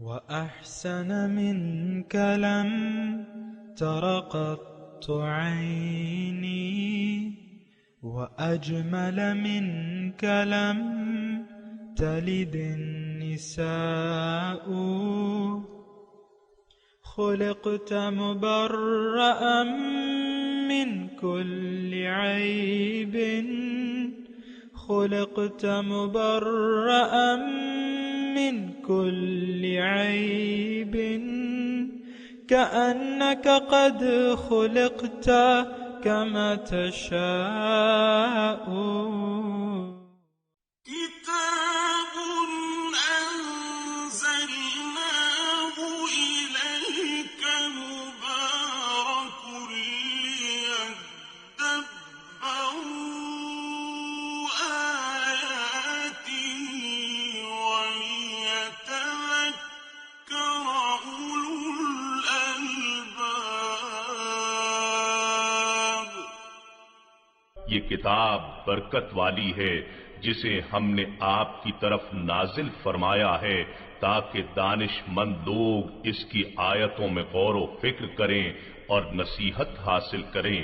وأحسن منك لم تر قط عيني وأجمل منك لم تلد النساء خلقت مبرأ من كل عيب خلقت مبرأ من كل عيب كأنك قد خلقت كما تشاء كتاب أنزلناه إليك مبارك ليدبروا آياته وليتذكر أولو الألباب. یہ کتاب برکت والی ہے جسے ہم نے آپ کی طرف نازل فرمایا ہے تاکہ دانش مند لوگ اس کی آیتوں میں غور و فکر کریں اور نصیحت حاصل کریں.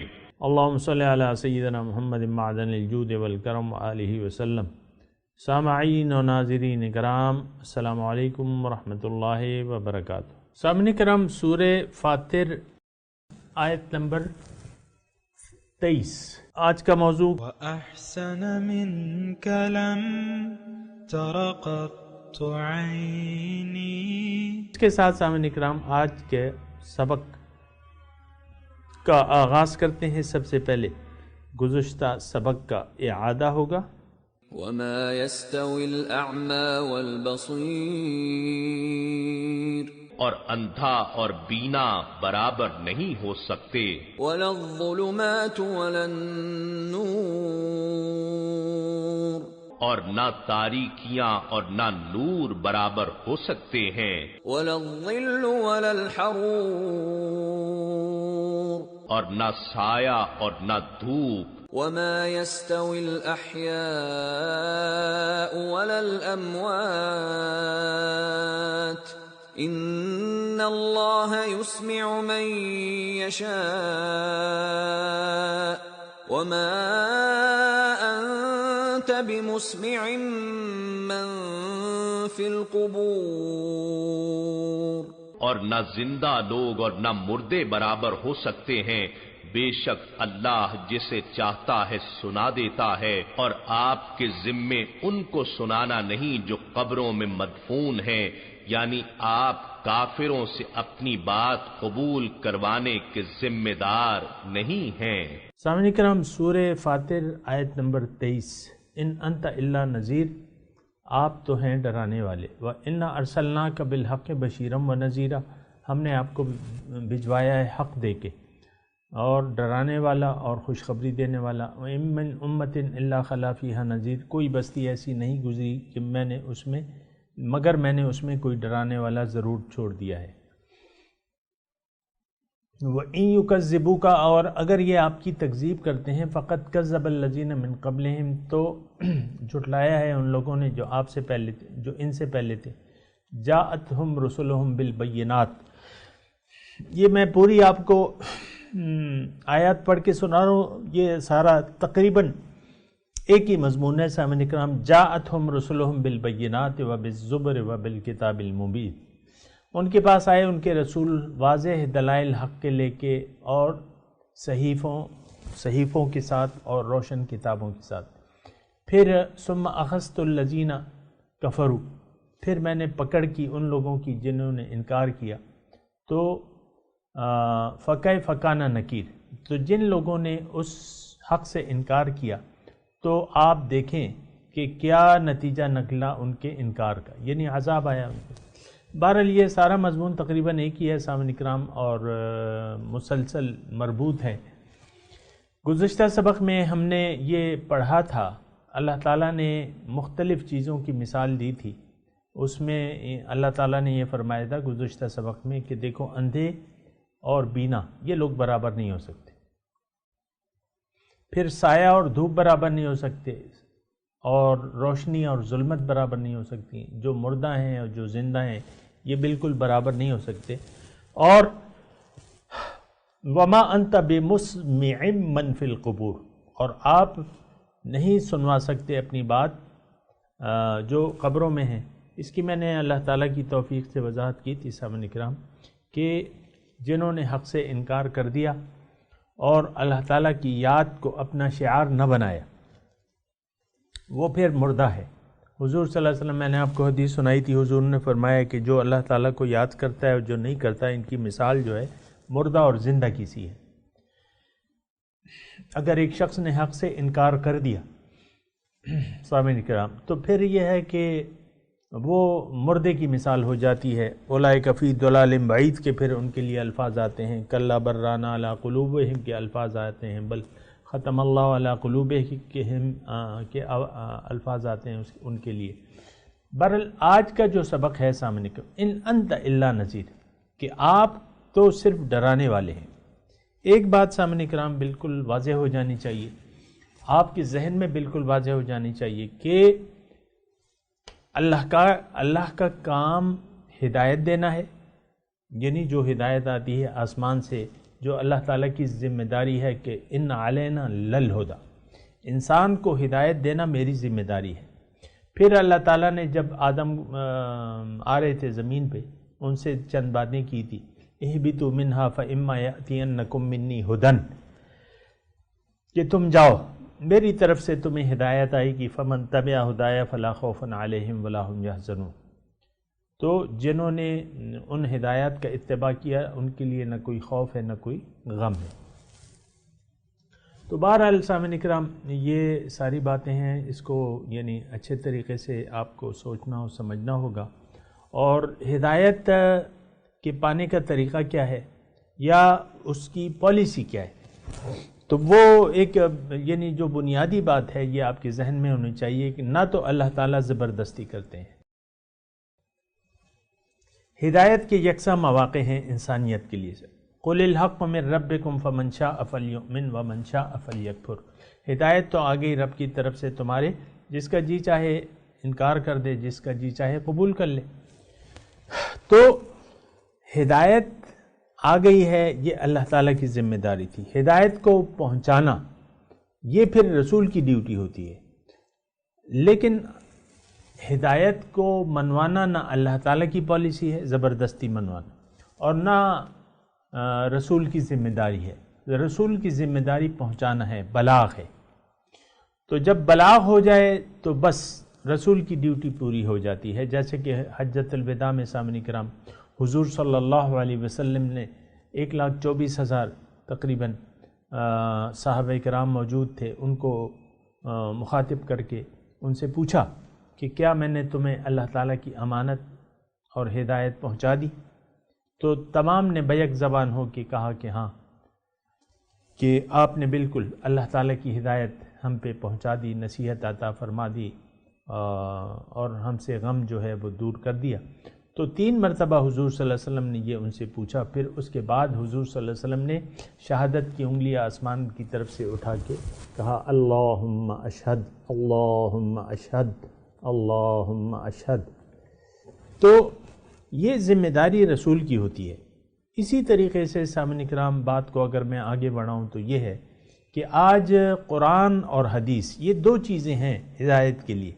اللہم صلی علی سیدنا محمد معدن الجود والکرم وآلہ وسلم. سامعین و ناظرین کرام، السلام علیکم ورحمۃ اللہ وبرکاتہ. سامعین کرام، سورہ فاتر آیت نمبر 23 آج کا موضوع وأحسن منك لم تر قط عيني. اس کے ساتھ سامعین کرام آج کے سبق کا آغاز کرتے ہیں. سب سے پہلے گزشتہ سبق کا اعادہ ہوگا. وما يستوي الأعمى والبصير اور اندھا اور بینا برابر نہیں ہو سکتے، ولا الظلمات ولا النور اور نہ تاریکیاں اور نہ نور برابر ہو سکتے ہیں، ولا الظل ولا الحرور اور نہ سایہ اور نہ دھوپ. وما يستوي الأحياء ولا الأموات إن الله يسمع من يشاء وما أنت بمسمع من في القبور. اور نہ زندہ لوگ اور نہ مردے برابر ہو سکتے ہیں، بے شک اللہ جسے چاہتا ہے سنا دیتا ہے، اور آپ کے ذمے ان کو سنانا نہیں جو قبروں میں مدفون ہیں، یعنی آپ کافروں سے اپنی بات قبول کروانے کے ذمہ دار نہیں ہیں. سامعین کرام، سورہ فاتر آیت نمبر 23. ان انت الا نذیر، آپ تو ہیں ڈرانے والے. وَإِنَّا أَرْسَلْنَاكَ بِالْحَقِّ بَشِيرًا وَنَذِيرًا، ہم نے آپ کو بھجوایا ہے حق دے کے، اور ڈرانے والا اور خوشخبری دینے والا. وَإِن مِّنْ أُمَّةٍ إِلَّا خَلَا فِيهَا نَذِيرٌ، کوئی بستی ایسی نہیں گزری کہ مگر میں نے اس میں کوئی ڈرانے والا ضرور چھوڑ دیا ہے. وَإِن يُكَذِّبُوكَ، اور اگر یہ آپ کی تکذیب کرتے ہیں، فَقَدْ كَذَّبَ الَّذِينَ مِن قَبْلِهِمْ، تو جھٹلایا ہے ان لوگوں نے جو آپ سے پہلے تھے، جو ان سے پہلے تھے. جَاءَتْهُمْ رُسُلُهُمْ بِالْبَيِّنَاتِ، یہ میں پوری آپ کو آیات پڑھ کے سنا رہا ہوں، یہ سارا تقریباً ایک ہی مضمون ہے. سامعین کرام، جاءتہم رسلہم بالبینات وبالزبر وبالکتاب المبین، ان کے پاس آئے ان کے رسول واضح دلائل حق کے لے کے اور صحیفوں کے ساتھ اور روشن کتابوں کے ساتھ. پھر ثم اخذت الذین کفروا، پھر میں نے پکڑ کی ان لوگوں کی جنہوں نے انکار کیا. تو فَكَيْفَ كَانَ نَكِيرٌ، تو جن لوگوں نے اس حق سے انکار کیا تو آپ دیکھیں کہ کیا نتیجہ نکلا ان کے انکار کا، یعنی عذاب آیا ان کو. بہرحال یہ سارا مضمون تقریباً ایک ہی ہے سامعین کرام اور مسلسل مربوط ہے. گزشتہ سبق میں ہم نے یہ پڑھا تھا، اللہ تعالیٰ نے مختلف چیزوں کی مثال دی تھی. اس میں اللہ تعالیٰ نے یہ فرمایا تھا گزشتہ سبق میں کہ دیکھو اندھے اور بینا یہ لوگ برابر نہیں ہو سکتے، پھر سایہ اور دھوپ برابر نہیں ہو سکتے، اور روشنی اور ظلمت برابر نہیں ہو سکتی. جو مردہ ہیں اور جو زندہ ہیں یہ بالکل برابر نہیں ہو سکتے. اور وما انت بمسمع من فی القبور، اور آپ نہیں سنوا سکتے اپنی بات جو قبروں میں ہیں. اس کی میں نے اللہ تعالیٰ کی توفیق سے وضاحت کی تھی سامعین کرام کہ جنہوں نے حق سے انکار کر دیا اور اللہ تعالیٰ کی یاد کو اپنا شعار نہ بنایا وہ پھر مردہ ہے. حضور صلی اللہ علیہ وسلم، میں نے آپ کو حدیث سنائی تھی، حضور نے فرمایا کہ جو اللہ تعالیٰ کو یاد کرتا ہے اور جو نہیں کرتا، ان کی مثال جو ہے مردہ اور زندہ کی سی ہے. اگر ایک شخص نے حق سے انکار کر دیا سامعین کرام تو پھر یہ ہے کہ وہ مردے کی مثال ہو جاتی ہے. اولئک فی ضلال بعید کے پھر ان کے لیے الفاظ آتے ہیں، کلا بران علی قلوبہم کے الفاظ آتے ہیں، بل ختم اللہ علی قلوبہم کے الفاظ آتے ہیں ان کے لیے. بہرحال آج کا جو سبق ہے سامنے کو، ان انت الا نذیر، کہ آپ تو صرف ڈرانے والے ہیں. ایک بات سامنے کرام بالکل واضح ہو جانی چاہیے، آپ کے ذہن میں بالکل واضح ہو جانی چاہیے کہ اللہ کا کام ہدایت دینا ہے، یعنی جو ہدایت آتی ہے آسمان سے، جو اللہ تعالیٰ کی ذمہ داری ہے کہ ان علینا للہدی، انسان کو ہدایت دینا میری ذمہ داری ہے. پھر اللہ تعالیٰ نے جب آدم آ رہے تھے زمین پہ، ان سے چند باتیں کی تھی، اہبطوا منہا فاما یأتینکم منی ھدی، کہ تم جاؤ، میری طرف سے تمہیں ہدایت آئے گی، فمن تبع ہدایا فلا خوف علیہم ولا هم یحزنون. تو جنہوں نے ان ہدایات کا اتباع کیا ان کے لیے نہ کوئی خوف ہے نہ کوئی غم ہے. تو بہرحال سامعین اکرام یہ ساری باتیں ہیں، اس کو یعنی اچھے طریقے سے آپ کو سوچنا اور سمجھنا ہوگا. اور ہدایت کے پانے کا طریقہ کیا ہے یا اس کی پالیسی کیا ہے، تو وہ ایک یعنی جو بنیادی بات ہے یہ آپ کے ذہن میں ہونی چاہیے کہ نہ تو اللہ تعالیٰ زبردستی کرتے ہیں. ہدایت کے یکساں مواقع ہیں انسانیت کے لیے. قل الحق من ربکم فمن شاء فلیؤمن ومن شاء فلیکفر. ہدایت تو آ گئی رب کی طرف سے تمہارے، جس کا جی چاہے انکار کر دے، جس کا جی چاہے قبول کر لے. تو ہدایت آ گئی ہے، یہ اللہ تعالیٰ کی ذمہ داری تھی. ہدایت کو پہنچانا یہ پھر رسول کی ڈیوٹی ہوتی ہے. لیکن ہدایت کو منوانا نہ اللہ تعالیٰ کی پالیسی ہے زبردستی منوانا، اور نہ رسول کی ذمہ داری ہے. رسول کی ذمہ داری پہنچانا ہے، بلاغ ہے. تو جب بلاغ ہو جائے تو بس رسول کی ڈیوٹی پوری ہو جاتی ہے. جیسے کہ حجۃ الوداع میں سامعین کرام حضور صلی اللہ علیہ وسلم نے 1,24,000 تقریباً صحابہ کرام موجود تھے، ان کو مخاطب کر کے ان سے پوچھا کہ کیا میں نے تمہیں اللہ تعالیٰ کی امانت اور ہدایت پہنچا دی؟ تو تمام نے بیک زبان ہو کے کہا کہ ہاں، کہ آپ نے بالکل اللہ تعالیٰ کی ہدایت ہم پہ پہنچا دی، نصیحت عطا فرما دی، اور ہم سے غم جو ہے وہ دور کر دیا. تو 3 مرتبہ حضور صلی اللہ علیہ وسلم نے یہ ان سے پوچھا. پھر اس کے بعد حضور صلی اللہ علیہ وسلم نے شہادت کی انگلیاں آسمان کی طرف سے اٹھا کے کہا اللہم اشہد اللہم اشہد اللہم اشہد. تو یہ ذمہ داری رسول کی ہوتی ہے. اسی طریقے سے سامعین کرام بات کو اگر میں آگے بڑھاؤں تو یہ ہے کہ آج قرآن اور حدیث یہ 2 چیزیں ہیں ہدایت کے لیے.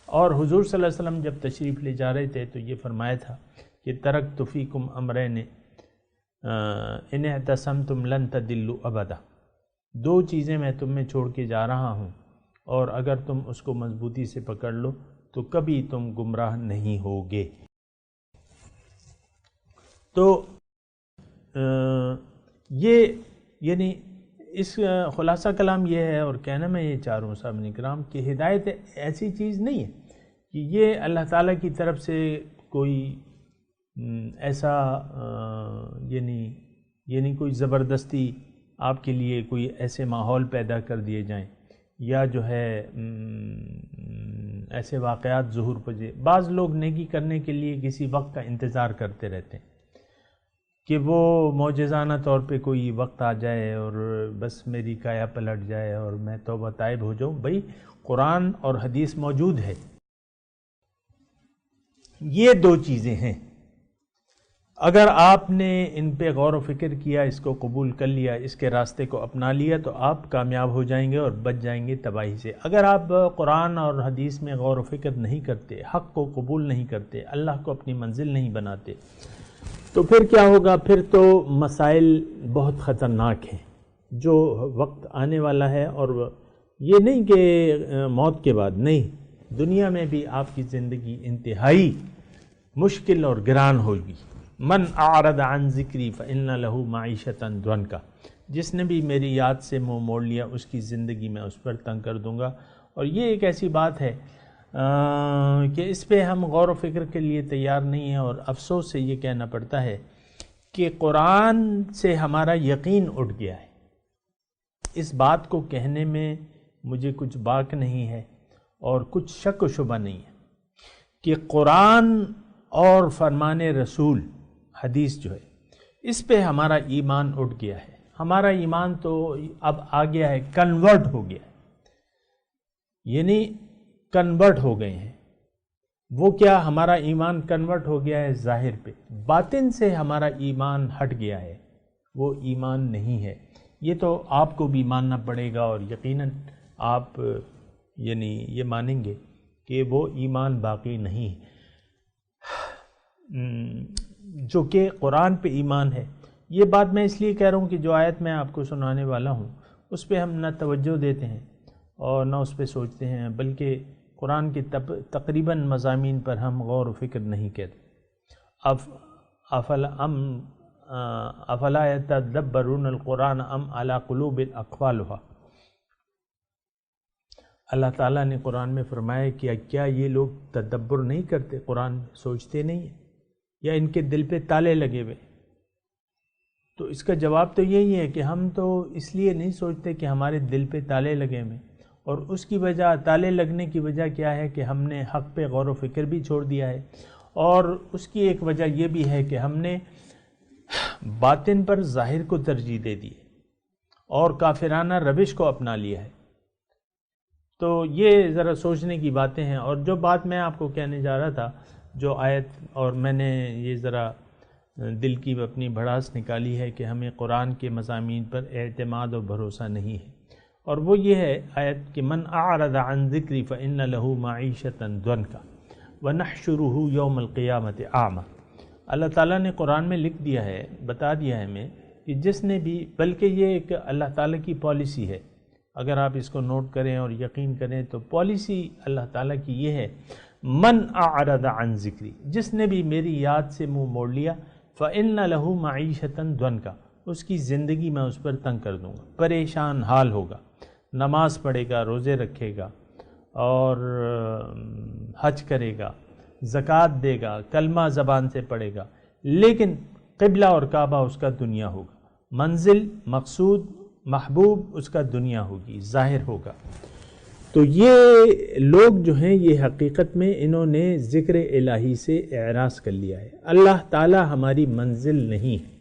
اور حضور صلی اللہ علیہ وسلم جب تشریف لے جا رہے تھے تو یہ فرمایا تھا کہ ترکت فیکم امرین ان اعتصمتم لن تضلوا ابدا. 2 چیزیں میں تم میں چھوڑ کے جا رہا ہوں، اور اگر تم اس کو مضبوطی سے پکڑ لو تو کبھی تم گمراہ نہیں ہوگے. تو یہ یعنی اس خلاصہ کلام یہ ہے، اور کہنا میں یہ چاہ رہا ہوں سامعین کرام کہ ہدایت ایسی چیز نہیں ہے کہ یہ اللہ تعالیٰ کی طرف سے کوئی ایسا یعنی کوئی زبردستی آپ کے لیے کوئی ایسے ماحول پیدا کر دیے جائیں، یا جو ہے ایسے واقعات ظہور پذیر. بعض لوگ نیکی کرنے کے لیے کسی وقت کا انتظار کرتے رہتے ہیں کہ وہ معجزانہ طور پہ کوئی وقت آ جائے اور بس میری کایا پلٹ جائے اور میں توبہ طائب ہو جاؤں. بھئی قرآن اور حدیث موجود ہے، یہ دو چیزیں ہیں، اگر آپ نے ان پہ غور و فکر کیا، اس کو قبول کر لیا، اس کے راستے کو اپنا لیا، تو آپ کامیاب ہو جائیں گے اور بچ جائیں گے تباہی سے۔ اگر آپ قرآن اور حدیث میں غور و فکر نہیں کرتے، حق کو قبول نہیں کرتے، اللہ کو اپنی منزل نہیں بناتے، تو پھر کیا ہوگا؟ پھر تو مسائل بہت خطرناک ہیں جو وقت آنے والا ہے، اور یہ نہیں کہ موت کے بعد، نہیں، دنیا میں بھی آپ کی زندگی انتہائی مشکل اور گران ہوگی۔ من اعرض عن ذکری فإن له معیشۃ ضنکا، جس نے بھی میری یاد سے منہ موڑ لیا اس کی زندگی میں اس پر تنگ کر دوں گا۔ اور یہ ایک ایسی بات ہے کہ اس پہ ہم غور و فکر کے لیے تیار نہیں ہیں، اور افسوس سے یہ کہنا پڑتا ہے کہ قرآن سے ہمارا یقین اٹھ گیا ہے۔ اس بات کو کہنے میں مجھے کچھ باک نہیں ہے اور کچھ شک و شبہ نہیں ہے کہ قرآن اور فرمان رسول حدیث جو ہے، اس پہ ہمارا ایمان اٹھ گیا ہے۔ ہمارا ایمان تو اب آ گیا ہے، کنورٹ ہو گیا ہے، یعنی کنورٹ ہو گئے ہیں۔ وہ کیا؟ ہمارا ایمان کنورٹ ہو گیا ہے ظاہر پہ، باطن سے ہمارا ایمان ہٹ گیا ہے، وہ ایمان نہیں ہے۔ یہ تو آپ کو بھی ماننا پڑے گا، اور یقیناً آپ یعنی یہ مانیں گے کہ وہ ایمان باقی نہیں ہے جو کہ قرآن پہ ایمان ہے۔ یہ بات میں اس لیے کہہ رہا ہوں کہ جو آیت میں آپ کو سنانے والا ہوں اس پہ ہم نہ توجہ دیتے ہیں اور نہ اس پہ سوچتے ہیں، بلکہ قرآن کے تقریباً مضامین پر ہم غور و فکر نہیں کرتے۔ افلا یتدبرون القرآن ام علی قلوب اقفالها، اللہ تعالیٰ نے قرآن میں فرمایا کہ کیا یہ لوگ تدبر نہیں کرتے، قرآن سوچتے نہیں ہیں، یا ان کے دل پہ تالے لگے ہوئے؟ تو اس کا جواب تو یہی ہے کہ ہم تو اس لیے نہیں سوچتے کہ ہمارے دل پہ تالے لگے ہوئے، اور اس کی وجہ، تالے لگنے کی وجہ کیا ہے کہ ہم نے حق پہ غور و فکر بھی چھوڑ دیا ہے، اور اس کی ایک وجہ یہ بھی ہے کہ ہم نے باطن پر ظاہر کو ترجیح دے دی اور کافرانہ روش کو اپنا لیا ہے۔ تو یہ ذرا سوچنے کی باتیں ہیں۔ اور جو بات میں آپ کو کہنے جا رہا تھا، جو آیت، اور میں نے یہ ذرا دل کی اپنی بھڑاس نکالی ہے کہ ہمیں قرآن کے مضامین پر اعتماد و بھروسہ نہیں ہے، اور وہ یہ ہے آیت کہ من اعرض عن ذکری فإن له معیشۃ ضنکا ونحشرہ یوم القیامۃ اعمی۔ اللہ تعالیٰ نے قرآن میں لکھ دیا ہے، بتا دیا ہے ہمیں کہ جس نے بھی، بلکہ یہ ایک اللہ تعالیٰ کی پالیسی ہے، اگر آپ اس کو نوٹ کریں اور یقین کریں تو پالیسی اللہ تعالیٰ کی یہ ہے، من اعرض عن ذکری، جس نے بھی میری یاد سے منہ موڑ لیا، فإن له معیشۃ ضنکا، اس کی زندگی میں اس پر تنگ کر دوں گا، پریشان حال ہوگا، نماز پڑھے گا، روزے رکھے گا، اور حج کرے گا، زکوٰۃ دے گا، کلمہ زبان سے پڑھے گا، لیکن قبلہ اور کعبہ اس کا دنیا ہوگا، منزل، مقصود، محبوب اس کا دنیا ہوگی، ظاہر ہوگا۔ تو یہ لوگ جو ہیں، یہ حقیقت میں انہوں نے ذکر الہی سے اعراض کر لیا ہے۔ اللہ تعالی ہماری منزل نہیں ہے۔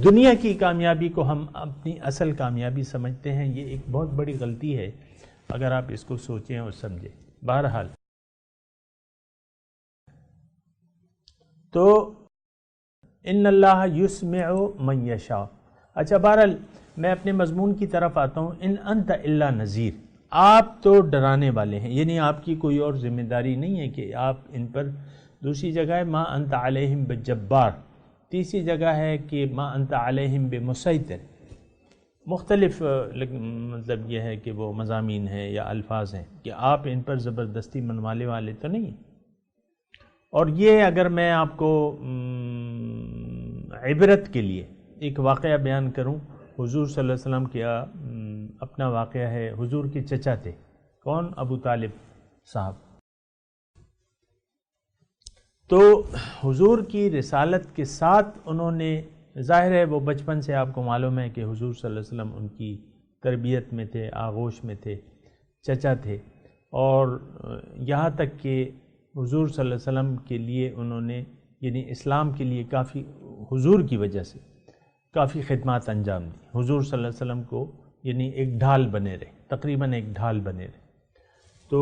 دنیا کی کامیابی کو ہم اپنی اصل کامیابی سمجھتے ہیں، یہ ایک بہت بڑی غلطی ہے اگر آپ اس کو سوچیں اور سمجھیں۔ بہرحال تو ان اللہ یسمع من یشاء۔ اچھا، بہرحال میں اپنے مضمون کی طرف آتا ہوں۔ ان انت الا نذیر، آپ تو ڈرانے والے ہیں، یعنی آپ کی کوئی اور ذمہ داری نہیں ہے کہ آپ ان پر۔ دوسری جگہ ہے ما انت علیہم بجبار، تیسری جگہ ہے کہ ما انت علیہم بمسیطر۔ مختلف مطلب یہ ہے کہ وہ مضامین ہیں یا الفاظ ہیں کہ آپ ان پر زبردستی منوانے والے تو نہیں ہیں۔ اور یہ اگر میں آپ کو عبرت کے لیے ایک واقعہ بیان کروں، حضور صلی اللہ علیہ وسلم کا اپنا واقعہ ہے۔ حضور کے چچا تھے، کون؟ ابو طالب صاحب۔ تو حضور کی رسالت کے ساتھ انہوں نے، ظاہر ہے وہ بچپن سے آپ کو معلوم ہے کہ حضور صلی اللہ علیہ وسلم ان کی تربیت میں تھے، آغوش میں تھے، چچا تھے، اور یہاں تک کہ حضور صلی اللہ علیہ وسلم کے لیے انہوں نے، یعنی اسلام کے لیے کافی، حضور کی وجہ سے کافی خدمات انجام دی۔ حضور صلی اللہ علیہ وسلم کو یعنی ایک ڈھال بنے رہے، تقریباً ایک ڈھال بنے رہے۔ تو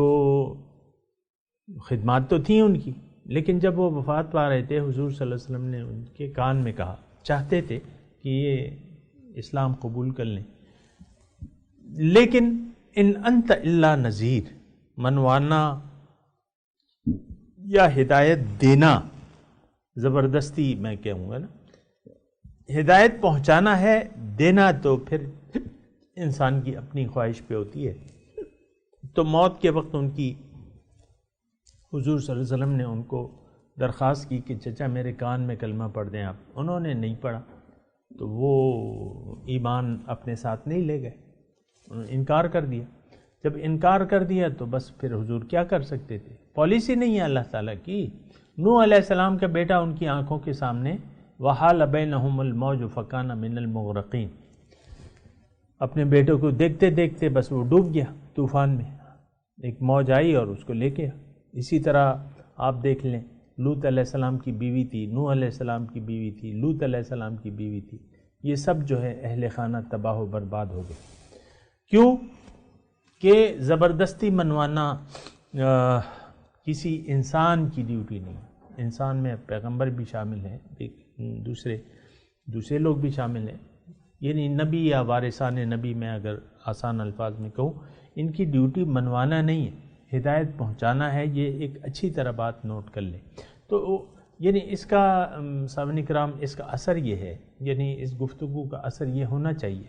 خدمات تو تھیں ان کی، لیکن جب وہ وفات پا رہے تھے حضور صلی اللہ علیہ وسلم نے ان کے کان میں کہا، چاہتے تھے کہ یہ اسلام قبول کر لیں، لیکن ان انت الا نذیر، منوانا یا ہدایت دینا، زبردستی میں کہوں گا نا، ہدایت پہنچانا ہے، دینا تو پھر انسان کی اپنی خواہش پہ ہوتی ہے۔ تو موت کے وقت ان کی حضور صلی اللہ علیہ وسلم نے ان کو درخواست کی کہ چچا میرے کان میں کلمہ پڑھ دیں آپ، انہوں نے نہیں پڑھا، تو وہ ایمان اپنے ساتھ نہیں لے گئے، انہوں نے انکار کر دیا۔ جب انکار کر دیا تو بس پھر حضور کیا کر سکتے تھے؟ پالیسی نہیں ہے اللہ تعالیٰ کی۔ نوح علیہ السلام کا بیٹا ان کی آنکھوں کے سامنے وحال بینہم الموج فکان من المغرقین، اپنے بیٹوں کو دیکھتے دیکھتے بس وہ ڈوب گیا طوفان میں، ایک موج آئی اور اس کو لے گیا۔ اسی طرح آپ دیکھ لیں، لوط علیہ السلام کی بیوی تھی، نوح علیہ السلام کی بیوی تھی، لوط علیہ السلام کی بیوی تھی، یہ سب جو ہے اہل خانہ تباہ و برباد ہو گئے۔ کیوں کہ زبردستی منوانا کسی انسان کی ڈیوٹی نہیں، انسان میں پیغمبر بھی شامل ہیں، دوسرے لوگ بھی شامل ہیں، یعنی نبی یا وارثان نبی، میں اگر آسان الفاظ میں کہوں، ان کی ڈیوٹی منوانا نہیں ہے، ہدایت پہنچانا ہے۔ یہ ایک اچھی طرح بات نوٹ کر لیں۔ تو یعنی اس کا سامعین کرام اس کا اثر یہ ہے، یعنی اس گفتگو کا اثر یہ ہونا چاہیے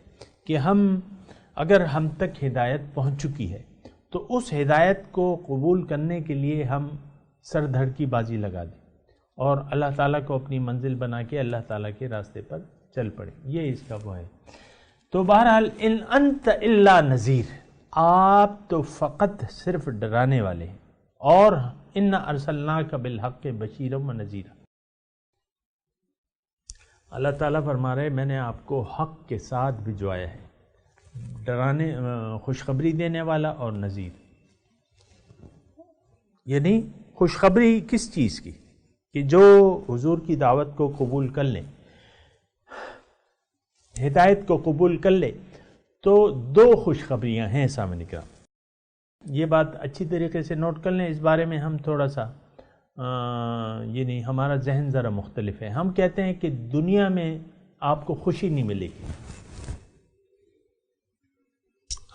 کہ اگر ہم تک ہدایت پہنچ چکی ہے تو اس ہدایت کو قبول کرنے کے لیے ہم سر دھڑ کی بازی لگا دیں اور اللہ تعالیٰ کو اپنی منزل بنا کے اللہ تعالیٰ کے راستے پر چل پڑے، یہ اس کا وہ ہے۔ تو بہرحال ان انت الا نذیر، آپ تو فقط صرف ڈرانے والے ہیں، اور انا ارسلناک بالحق بشیرا و نذیرا، اللہ تعالیٰ فرما رہے میں نے آپ کو حق کے ساتھ بھجوایا ہے، ڈرانے خوشخبری دینے والا اور نذیر۔ یعنی خوشخبری کس چیز کی؟ کہ جو حضور کی دعوت کو قبول کر لیں، ہدایت کو قبول کر لے، تو دو خوشخبریاں ہیں سامنے کرام۔ یہ بات اچھی طریقے سے نوٹ کر لیں، اس بارے میں ہم تھوڑا سا یعنی ہمارا ذہن ذرا مختلف ہے۔ ہم کہتے ہیں کہ دنیا میں آپ کو خوشی نہیں ملے گی،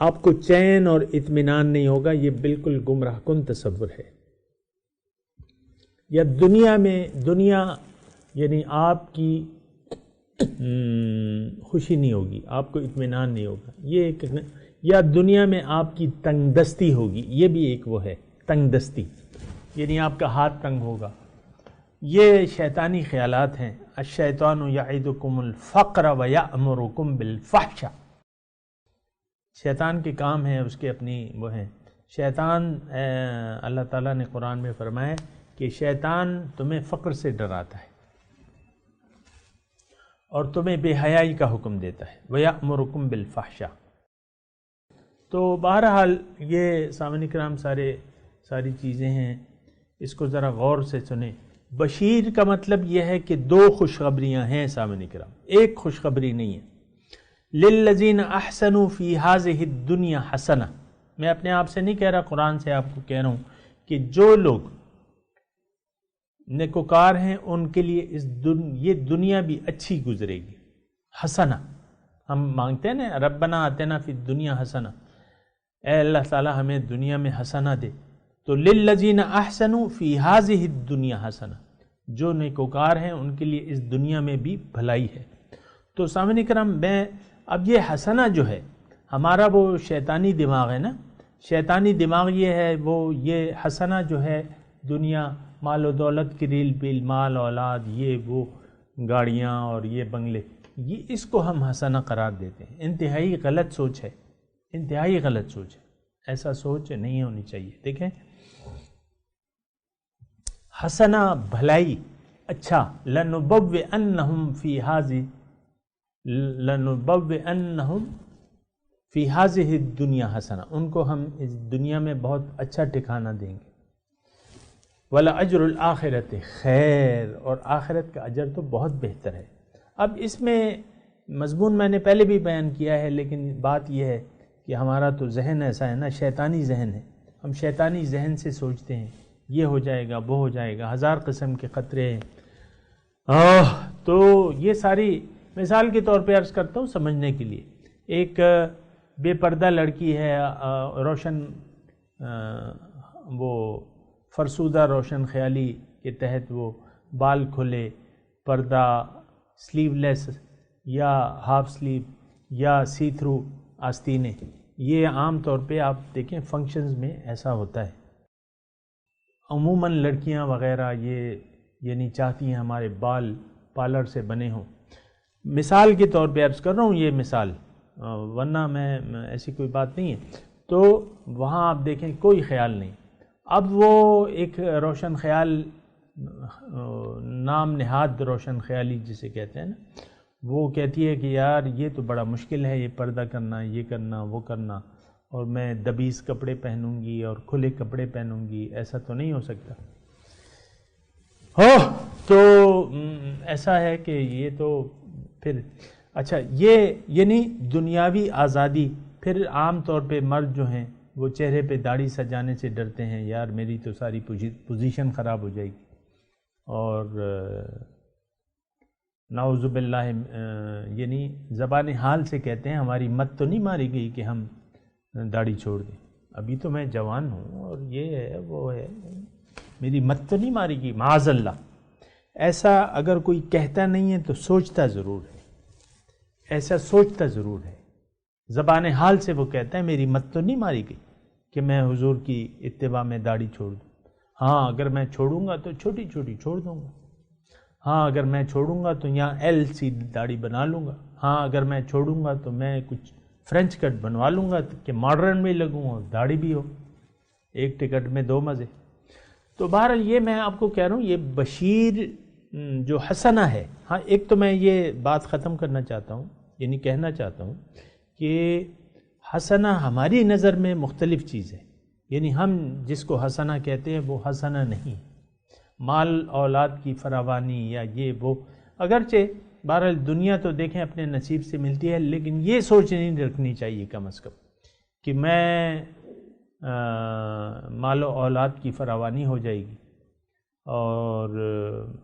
آپ کو چین اور اطمینان نہیں ہوگا، یہ بالکل گمراہ کن تصور ہے۔ یا دنیا یعنی آپ کی خوشی نہیں ہوگی، آپ کو اطمینان نہیں ہوگا، یہ یا دنیا میں آپ کی تنگ دستی ہوگی، یہ بھی ایک وہ ہے تنگ دستی، یعنی آپ کا ہاتھ تنگ ہوگا۔ یہ شیطانی خیالات ہیں۔ الشیطان یعدکم الفقر ویأمرکم بالفحشاء، شیطان کے کام ہیں، اس کے اپنی وہ ہیں۔ شیطان اللہ تعالیٰ نے قرآن میں فرمایا کہ شیطان تمہیں فقر سے ڈراتا ہے اور تمہیں بے حیائی کا حکم دیتا ہے، وَيَأْمُرُكُمْ بِالْفَحْشَاءِ۔ تو بہرحال یہ سامعین کرام ساری چیزیں ہیں، اس کو ذرا غور سے سنیں۔ بشیر کا مطلب یہ ہے کہ دو خوشخبریاں ہیں سامعین کرام، ایک خوشخبری نہیں ہے۔ لِلَّذِينَ أَحْسَنُوا فِي هَذِهِ الدُّنْيَا حَسَنَةٌ، میں اپنے آپ سے نہیں کہہ رہا، قرآن سے آپ کو کہہ رہا ہوں کہ جو لوگ نیکوکار ہیں ان کے لیے یہ دنیا بھی اچھی گزرے گی۔ حسنہ ہم مانگتے ہیں نا، ربنا آتنا فی الدنیا حسنہ، اے اللہ تعالی ہمیں دنیا میں حسنہ دے۔ تو للذین احسنوا فی ہذہ الدنیا حسنہ، جو نیکوکار ہیں ان کے لیے اس دنیا میں بھی بھلائی ہے۔ تو سامعین کرام، اب یہ حسنہ جو ہے ہمارا وہ شیطانی دماغ ہے نا، شیطانی دماغ یہ ہے، یہ حسنہ جو ہے دنیا، مال و دولت کی ریل پیل، مال اولاد، یہ وہ گاڑیاں اور یہ بنگلے، یہ اس کو ہم حسنہ قرار دیتے ہیں۔ انتہائی غلط سوچ ہے، انتہائی غلط سوچ ہے، ایسا سوچ نہیں ہونی چاہیے۔ دیکھیں، حسنہ بھلائی، اچھا، لَنُبَوِّئَنَّهُمْ فِي هَذِهِ الدُّنْيَا حسنہ، ان کو ہم اس دنیا میں بہت اچھا ٹھکانہ دیں گے۔ وَلَأَجْرُ الْآخِرَةِ خیر، اور آخرت کا اجر تو بہت بہتر ہے۔ اب اس میں مضمون میں نے پہلے بھی بیان کیا ہے، لیکن بات یہ ہے کہ ہمارا تو ذہن ایسا ہے نا، شیطانی ذہن ہے، ہم شیطانی ذہن سے سوچتے ہیں، یہ ہو جائے گا، وہ ہو جائے گا، ہزار قسم کے خطرے ہیں۔ تو یہ ساری مثال کے طور پہ عرض کرتا ہوں سمجھنے کے لیے، ایک بے پردہ لڑکی ہے، روشن وہ فرسودہ روشن خیالی کے تحت وہ بال کھلے، پردہ، سلیو لیس یا ہاف سلیو یا سی تھرو آستینیں، یہ عام طور پہ آپ دیکھیں فنکشنز میں ایسا ہوتا ہے۔ عموماً لڑکیاں وغیرہ یہ نہیں چاہتی ہیں ہمارے بال پارلر سے بنے ہوں۔ مثال کے طور پہ عرض کر رہا ہوں یہ مثال، ورنہ میں ایسی کوئی بات نہیں ہے۔ تو وہاں آپ دیکھیں کوئی خیال نہیں۔ اب وہ ایک روشن خیال، نام نہاد روشن خیالی جسے کہتے ہیں نا، وہ کہتی ہے کہ یار یہ تو بڑا مشکل ہے، یہ پردہ کرنا، یہ کرنا، وہ کرنا، اور میں دبیز کپڑے پہنوں گی اور کھلے کپڑے پہنوں گی، ایسا تو نہیں ہو سکتا۔ تو ایسا ہے کہ یہ تو پھر اچھا یہ یعنی دنیاوی آزادی۔ پھر عام طور پہ مرد جو ہیں وہ چہرے پہ داڑھی سجانے سے ڈرتے ہیں، یار میری تو ساری پوزیشن خراب ہو جائے گی، اور نعوذ باللہ یعنی زبان حال سے کہتے ہیں ہماری مت تو نہیں ماری گئی کہ ہم داڑھی چھوڑ دیں، ابھی تو میں جوان ہوں اور یہ ہے وہ ہے، میری مت تو نہیں ماری گئی، معاذ اللہ۔ ایسا اگر کوئی کہتا نہیں ہے تو سوچتا ضرور ہے، ایسا سوچتا ضرور ہے، زبان حال سے وہ کہتا ہے میری مت تو نہیں ماری گئی کہ میں حضور کی اتباع میں داڑھی چھوڑ دوں۔ ہاں اگر میں چھوڑوں گا تو چھوٹی چھوٹی چھوڑ دوں گا، ہاں اگر میں چھوڑوں گا تو یہاں ایل سی داڑھی بنا لوں گا، ہاں اگر میں چھوڑوں گا تو میں کچھ فرینچ کٹ بنوا لوں گا کہ ماڈرن بھی لگوں اور داڑھی بھی ہو، ایک ٹکٹ میں دو مزے۔ تو بہرحال یہ میں آپ کو کہہ رہا ہوں، یہ بشیر جو حسنہ ہے، ہاں ایک تو میں یہ بات ختم کرنا چاہتا ہوں، یعنی کہنا چاہتا ہوں کہ حسنہ ہماری نظر میں مختلف چیز ہے، یعنی ہم جس کو حسنہ کہتے ہیں وہ حسنہ نہیں، مال اولاد کی فراوانی یا یہ وہ، اگرچہ بہرحال دنیا تو دیکھیں اپنے نصیب سے ملتی ہے، لیکن یہ سوچ نہیں رکھنی چاہیے کم از کم کہ میں مال و اولاد کی فراوانی ہو جائے گی، اور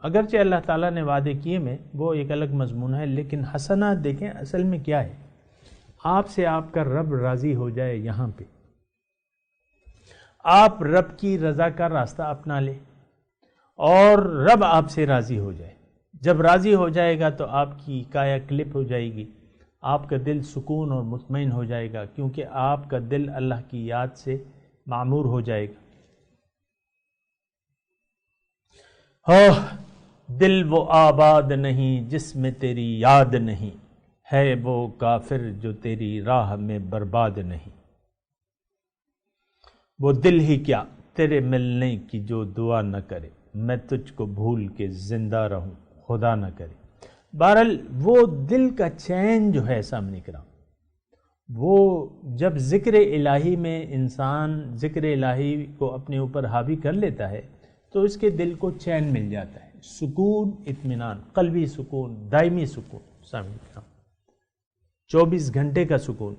اگرچہ اللہ تعالیٰ نے وعدے کیے میں وہ ایک الگ مضمون ہے، لیکن حسنہ دیکھیں اصل میں کیا ہے، آپ سے آپ کا رب راضی ہو جائے، یہاں پہ آپ رب کی رضا کا راستہ اپنا لیں اور رب آپ سے راضی ہو جائے۔ جب راضی ہو جائے گا تو آپ کی کایا کلپ ہو جائے گی، آپ کا دل سکون اور مطمئن ہو جائے گا، کیونکہ آپ کا دل اللہ کی یاد سے معمور ہو جائے گا۔ دل وہ آباد نہیں جس میں تیری یاد نہیں، ہے وہ کافر جو تیری راہ میں برباد نہیں۔ وہ دل ہی کیا تیرے ملنے کی جو دعا نہ کرے، میں تجھ کو بھول کے زندہ رہوں خدا نہ کرے۔ بہرحال وہ دل کا چین جو ہے سامنے کرام، وہ جب ذکر الہی میں انسان ذکر الہی کو اپنے اوپر حاوی کر لیتا ہے تو اس کے دل کو چین مل جاتا ہے، سکون، اطمینان، قلبی سکون، دائمی سکون، سامنے کرام 24 گھنٹے کا سکون۔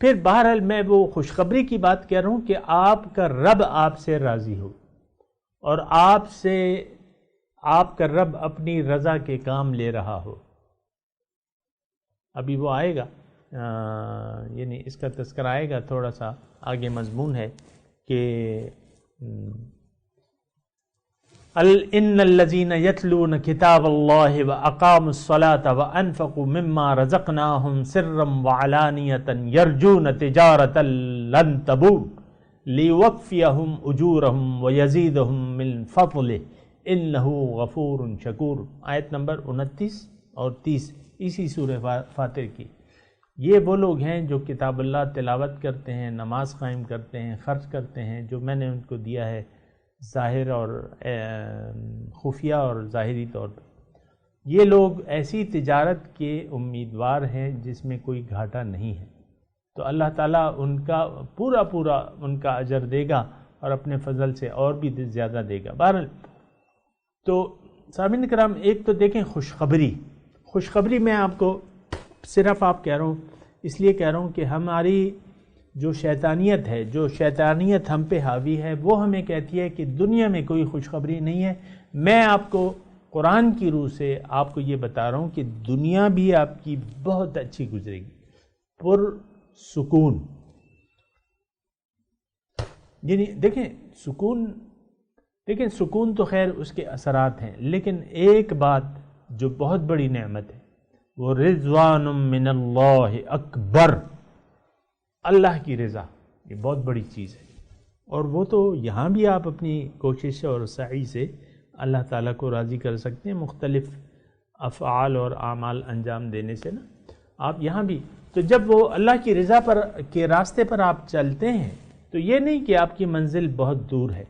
پھر بہرحال میں وہ خوشخبری کی بات کہہ رہا ہوں کہ آپ کا رب آپ سے راضی ہو اور آپ کا رب اپنی رضا کے کام لے رہا ہو۔ ابھی وہ آئے گا، یعنی اس کا تذکرہ آئے گا، تھوڑا سا آگے مضمون ہے کہ ان الذين يتلون كتاب الله واقاموا الصلاه وانفقوا مما رزقناهم سرا وعلانيه يرجون تجاره لن تبور ليوفيهم اجورهم ويزيدهم من فضله انه غفور شکور۔ آیت نمبر 29 اور 30 اسی سورہ فاتر کی۔ یہ وہ لوگ ہیں جو کتاب اللہ تلاوت کرتے ہیں، نماز قائم کرتے ہیں، خرچ کرتے ہیں جو میں نے ان کو دیا ہے، ظاہر اور خفیہ اور ظاہری طور پر۔ یہ لوگ ایسی تجارت کے امیدوار ہیں جس میں کوئی گھاٹا نہیں ہے، تو اللہ تعالیٰ ان کا پورا ان کا اجر دے گا اور اپنے فضل سے اور بھی زیادہ دے گا۔ بہرحال تو سامعین کرام، ایک تو دیکھیں خوشخبری میں آپ کو صرف آپ کہہ رہا ہوں، اس لیے کہہ رہا ہوں کہ ہماری جو شیطانیت ہے، جو شیطانیت ہم پہ حاوی ہے، وہ ہمیں کہتی ہے کہ دنیا میں کوئی خوشخبری نہیں ہے۔ میں آپ کو قرآن کی روح سے آپ کو یہ بتا رہا ہوں کہ دنیا بھی آپ کی بہت اچھی گزرے گی، پر سکون۔ یعنی دیکھیں سکون تو خیر اس کے اثرات ہیں، لیکن ایک بات جو بہت بڑی نعمت ہے وہ رضوان من اللہ اکبر، اللہ کی رضا، یہ بہت بڑی چیز ہے۔ اور وہ تو یہاں بھی آپ اپنی کوشش اور سعی سے اللہ تعالیٰ کو راضی کر سکتے ہیں، مختلف افعال اور اعمال انجام دینے سے نا، آپ یہاں بھی۔ تو جب وہ اللہ کی رضا پر کے راستے پر آپ چلتے ہیں تو یہ نہیں کہ آپ کی منزل بہت دور ہے،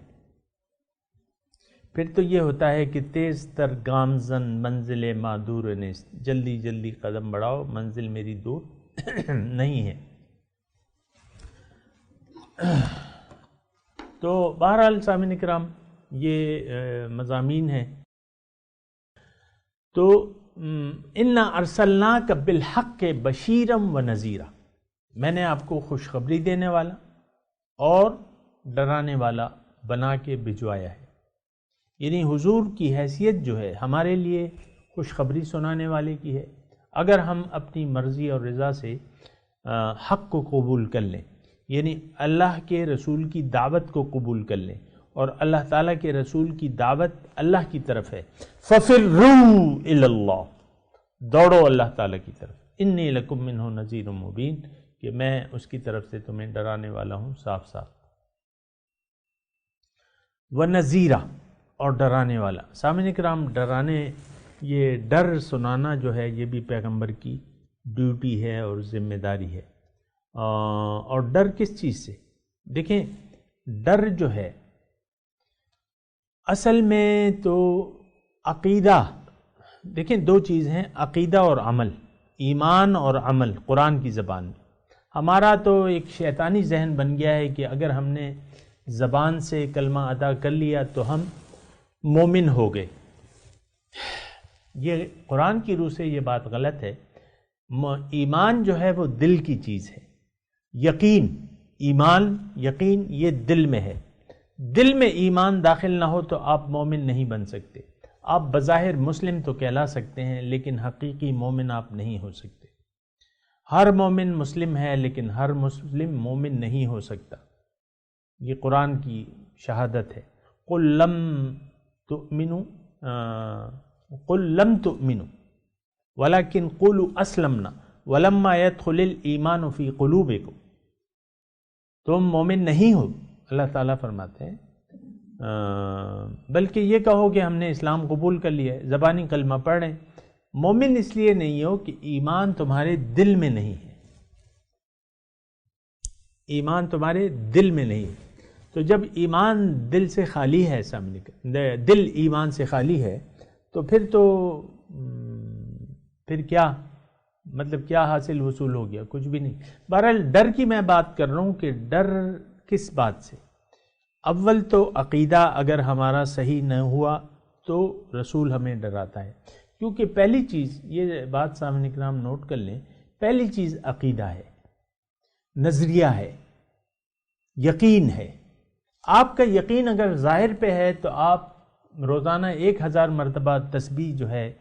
پھر تو یہ ہوتا ہے کہ تیز تر گامزن منزل معدور نیست، جلدی جلدی قدم بڑھاؤ، منزل میری دور نہیں ہے۔ تو بہرحال سامعین کرام یہ مضامین ہیں۔ تو انا ارسلناک بالحق بشیرا و نذیرا، میں نے آپ کو خوشخبری دینے والا اور ڈرانے والا بنا کے بھجوایا ہے۔ یعنی حضور کی حیثیت جو ہے ہمارے لیے خوشخبری سنانے والے کی ہے۔ اگر ہم اپنی مرضی اور رضا سے حق کو قبول کر لیں، یعنی اللہ کے رسول کی دعوت کو قبول کر لیں، اور اللہ تعالیٰ کے رسول کی دعوت اللہ کی طرف ہے، فَفِرُّوا إِلَى اللَّهِ، دوڑو اللہ تعالیٰ کی طرف، اِنِّي لَكُم مِّنْهُ نَذِيرٌ مُّبِينٌ، کہ میں اس کی طرف سے تمہیں ڈرانے والا ہوں صاف صاف۔ وَنَذِيرًا، اور ڈرانے والا۔ سامعین کرام ڈرانے، یہ ڈر سنانا جو ہے یہ بھی پیغمبر کی ڈیوٹی ہے اور ذمہ داری ہے۔ اور ڈر کس چیز سے؟ دیکھیں ڈر جو ہے اصل میں تو عقیدہ، دیکھیں دو چیز ہیں، عقیدہ اور عمل، ایمان اور عمل قرآن کی زبان میں۔ ہمارا تو ایک شیطانی ذہن بن گیا ہے کہ اگر ہم نے زبان سے کلمہ ادا کر لیا تو ہم مومن ہو گئے۔ یہ قرآن کی روح سے یہ بات غلط ہے۔ ایمان جو ہے وہ دل کی چیز ہے، یقین، ایمان، یقین یہ دل میں ہے۔ دل میں ایمان داخل نہ ہو تو آپ مومن نہیں بن سکتے۔ آپ بظاہر مسلم تو کہلا سکتے ہیں لیکن حقیقی مومن آپ نہیں ہو سکتے۔ ہر مومن مسلم ہے لیکن ہر مسلم مومن نہیں ہو سکتا، یہ قرآن کی شہادت ہے۔ قل لم تؤمنوا ولكن قولوا اسلمنا ولما يدخل الايمان في قلوبكم، تم مومن نہیں ہو، اللہ تعالیٰ فرماتے ہیں، بلکہ یہ کہو کہ ہم نے اسلام قبول کر لیا ہے، زبانی کلمہ پڑھ رہے ہیں۔ مومن اس لیے نہیں ہو کہ ایمان تمہارے دل میں نہیں ہے، ایمان تمہارے دل میں نہیں ہے۔ تو جب ایمان دل سے خالی ہے، سامنے دل ایمان سے خالی ہے تو پھر کیا مطلب، کیا حاصل حصول ہو گیا؟ کچھ بھی نہیں۔ بہرحال ڈر کی میں بات کر رہا ہوں کہ ڈر کس بات سے؟ اول تو عقیدہ اگر ہمارا صحیح نہ ہوا تو رسول ہمیں ڈراتا ہے، کیونکہ پہلی چیز یہ بات سامنے کرام نوٹ کر لیں، پہلی چیز عقیدہ ہے، نظریہ ہے، یقین ہے۔ آپ کا یقین اگر ظاہر پہ ہے تو آپ روزانہ 1000 مرتبہ تسبیح جو ہے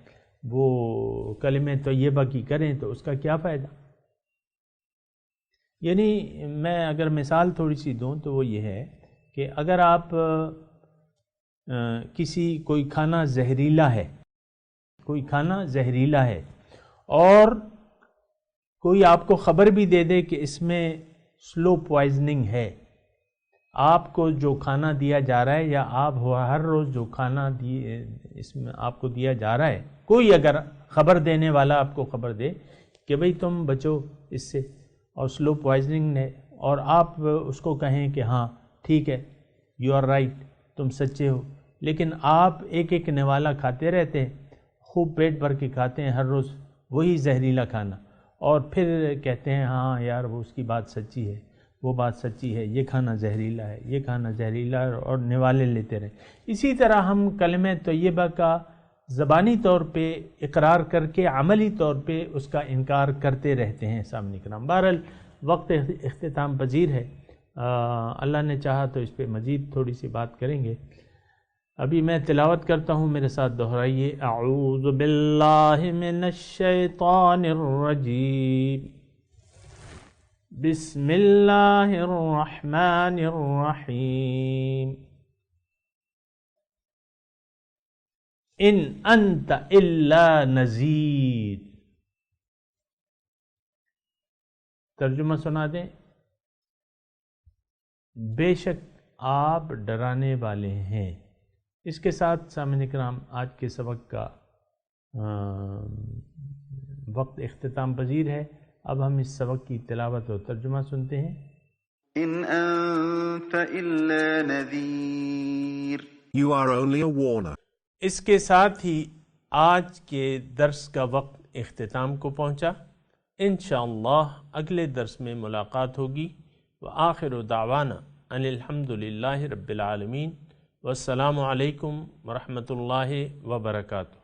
وہ کلمہ طیبہ کی کریں تو اس کا کیا فائدہ؟ یعنی میں اگر مثال تھوڑی سی دوں تو وہ یہ ہے کہ اگر آپ کوئی کھانا زہریلا ہے اور کوئی آپ کو خبر بھی دے دے کہ اس میں سلو پوائزننگ ہے، آپ کو جو کھانا دیا جا رہا ہے یا آپ ہر روز جو کھانا اس میں آپ کو دیا جا رہا ہے، کوئی اگر خبر دینے والا آپ کو خبر دے کہ بھئی تم بچو اس سے اور سلو پوائزننگ ہے، اور آپ اس کو کہیں کہ ہاں ٹھیک ہے، یو آر رائٹ، تم سچے ہو، لیکن آپ ایک نوالا کھاتے رہتے ہیں، خوب پیٹ بھر کے کھاتے ہیں ہر روز وہی زہریلا کھانا، اور پھر کہتے ہیں ہاں یار وہ اس کی بات سچی ہے، وہ بات سچی ہے، یہ کھانا زہریلا ہے، یہ کھانا زہریلا ہے، اور نوالے لیتے رہیں۔ اسی طرح ہم کلمہ طیبہ کا زبانی طور پہ اقرار کر کے عملی طور پہ اس کا انکار کرتے رہتے ہیں سامنے کرام۔ بہرحال وقت اختتام پذیر ہے، اللہ نے چاہا تو اس پہ مزید تھوڑی سی بات کریں گے۔ ابھی میں تلاوت کرتا ہوں، میرے ساتھ دہرائیے۔ اعوذ باللہ من الشیطان الرجیم، بسم اللہ الرحمن الرحیم، ان انت الا نذیر۔ ترجمہ سنا دیں۔ بے شک آپ ڈرانے والے ہیں۔ اس کے ساتھ سامعین کرام آج کے سبق کا وقت اختتام پذیر ہے۔ اب ہم اس سبق کی تلاوت اور ترجمہ سنتے ہیں۔ ان انت الا Nazir, You are only a warner. اس کے ساتھ ہی آج کے درس کا وقت اختتام کو پہنچا۔ انشاءاللہ اگلے درس میں ملاقات ہوگی۔ وآخر دعوانا ان الحمدللہ رب العالمین، والسلام علیکم ورحمۃ اللہ وبرکاتہ۔